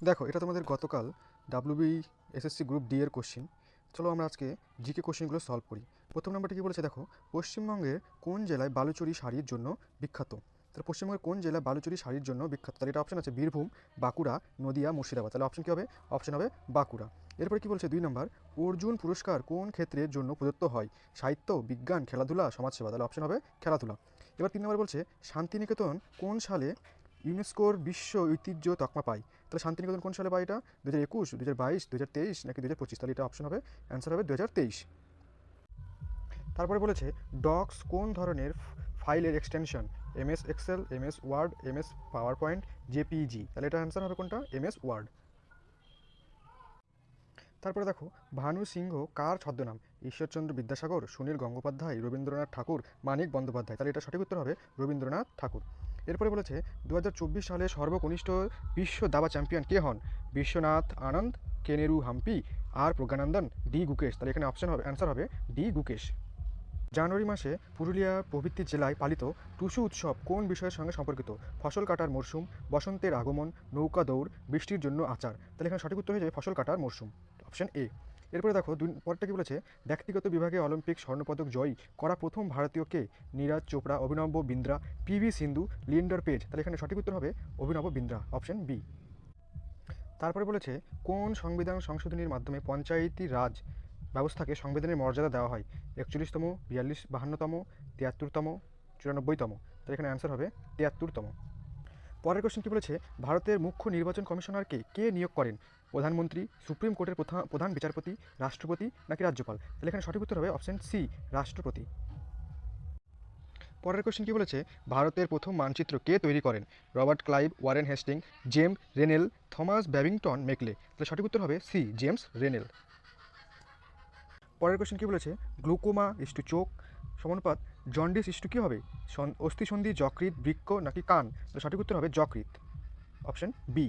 দেখো, এটা তোমাদের গতকাল ডাব্লিউবি এসএসসি গ্রুপ ডি এর কোশ্চেন। চলো আমরা আজকে জিকে কোশ্চেনগুলো সলভ করি। প্রথম নাম্বারটা কি বলেছে দেখো, পশ্চিমবঙ্গের কোন জেলায় বালুচরী শাড়ির জন্য বিখ্যাত? তাহলে পশ্চিমবঙ্গের কোন জেলা বালুচরী শাড়ির জন্য বিখ্যাত? তাহলে এটা অপশন আছে বীরভূম, বাঁকুড়া, নদিয়া, মুর্শিদাবাদ। তাহলে অপশন কী হবে? অপশন হবে বাঁকুড়া। এরপরে কি বলছে 2 নম্বর, অর্জুন পুরস্কার কোন ক্ষেত্রের জন্য প্রদত্ত হয়? সাহিত্য, বিজ্ঞান, খেলাধুলা, সমাজসেবা। তাহলে অপশন হবে খেলাধুলা। এবার 3 নম্বর বলছে শান্তিনিকেতন কোন সালে ইউনেস্কোর বিশ্ব ঐতিহ্য তকমা পায়? তাহলে শান্তিনিকেতন কোন সালে পায় এটা? 2021, 2022, 2023 নাকি 2025? তাহলে এটা অপশন হবে, অ্যান্সার হবে 2023। তারপরে বলেছে ডক্স কোন ধরনের ফাইলের extension? MS excel, MS word, MS power point, JPEG. তাহলে এটা অ্যান্সার হবে কোনটা? MS word. তারপরে দেখো, ভানু সিংহ কার ছদ্মনাম? ঈশ্বরচন্দ্র বিদ্যাসাগর, সুনীল গঙ্গোপাধ্যায়, রবীন্দ্রনাথ ঠাকুর, মানিক বন্দ্যোপাধ্যায়। তাহলে এটা সঠিক উত্তর হবে রবীন্দ্রনাথ ঠাকুর। এরপরে বলেছে 2024 সালে সর্বকনিষ্ঠ বিশ্ব দাবা চ্যাম্পিয়ন কে হন? বিশ্বনাথ আনন্দ, কেনেরু হাম্পি, আর প্রজ্ঞানন্দন, ডি গুকেশ। তাহলে এখানে অপশন হবে, অ্যান্সার হবে ডি গুকেশ। জানুয়ারি মাসে পুরুলিয়া প্রভৃতি জেলায় পালিত টুসু উৎসব কোন বিষয়ের সঙ্গে সম্পর্কিত? ফসল কাটার মরশুম, বসন্তের আগমন, নৌকা দৌড়, বৃষ্টির জন্য আচার। তাহলে এখানে সঠিক উত্তর হয়ে যাবে ফসল কাটার মরশুম, অপশন এ। এরপরে দেখো পরটা কি বলেছে, ব্যক্তিগত বিভাগে অলিম্পিক স্বর্ণপদক জয়ী করা প্রথম ভারতীয় কে? নীরাজ চোপড়া, অভিনব বিন্দ্রা, পিভি সিন্ধু, লিয়েন্ডার পেজ। তাহলে এখানে সঠিক উত্তর হবে অভিনব বিন্দ্রা, অপশন বি। তারপরে বলেছে কোন সংবিধান সংশোধনীর মাধ্যমে পঞ্চায়েতি রাজ ব্যবস্থাকে সংবিধানের মর্যাদা দেওয়া হয়? 41তম, 52তম, 73তম, 94তম। তো এখানে অ্যান্সার হবে 73তম। পরের কোশ্চেন কি বলেছে, ভারতের মুখ্য নির্বাচন কমিশনারকে কে নিয়োগ করেন? প্রধানমন্ত্রী, সুপ্রিম কোর্টের প্রধান বিচারপতি, রাষ্ট্রপতি নাকি রাজ্যপাল? তাহলে এখানে সঠিক উত্তর হবে অপশন সি, রাষ্ট্রপতি। পরের কোশ্চেন কি বলেছে, ভারতের প্রথম মানচিত্র কে তৈরি করেন? Robert Clive, Warren Hastings, James Rennell, Thomas Babington Macaulay. তাহলে সঠিক উত্তর হবে সি, জেমস রেনেল। পরের কোশ্চেন কি বলেছে, গ্লুকোমা ইস্টু চোখ সমানুপাত জন্ডিস ইস্টু কী হবে? অস্থিসন্ধি, যকৃৎ, বৃক্ক নাকি কান? তাহলে সঠিক উত্তর হবে যকৃৎ, অপশন বি।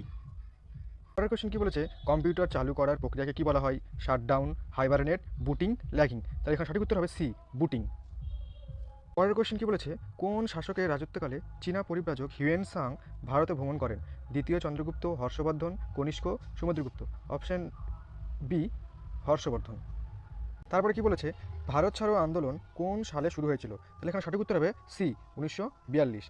পরের কোশ্চেন কি বলেছে, কম্পিউটার চালু করার প্রক্রিয়াকে কি বলা হয়? Shutdown, hibernate, booting, lagging. তাহলে এখানে সঠিক উত্তর হবে সি, বুটিং। পরের কোশ্চেন কি বলেছে, কোন শাসকের রাজত্বকালে চীনা পরিব্রাজক হিউয়েন সাং ভারতে ভ্রমণ করেন? দ্বিতীয় চন্দ্রগুপ্ত, হর্ষবর্ধন, কনিষ্ক, সমুদ্রগুপ্ত। Option B, Harshavardhana. তারপরে কি বলেছে, ভারত ছাড়ো আন্দোলন কোন সালে শুরু হয়েছিল? তাহলে এখানে সঠিক উত্তর হবে সি, 1942।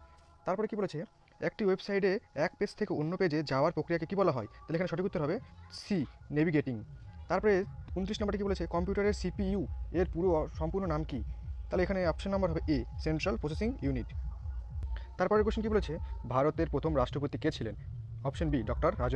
তারপরে কি বলেছে, একটি ওয়েবসাইটে এক পেজ থেকে অন্য পেজে যাওয়ার প্রক্রিয়াকে কি বলা হয়? তাহলে এখানে সঠিক উত্তর হবে সি, নেভিগেটিং। তারপরে 29 নম্বরে কি বলেছে, কম্পিউটারের সিপিইউ এর সম্পূর্ণ নাম কি? তাহলে এখানে অপশন নাম্বার হবে এ, সেন্ট্রাল প্রসেসিং ইউনিট। তারপরে কোশ্চেন কি বলেছে, ভারতের প্রথম রাষ্ট্রপতি কে ছিলেন? Option B, doctor Rajendra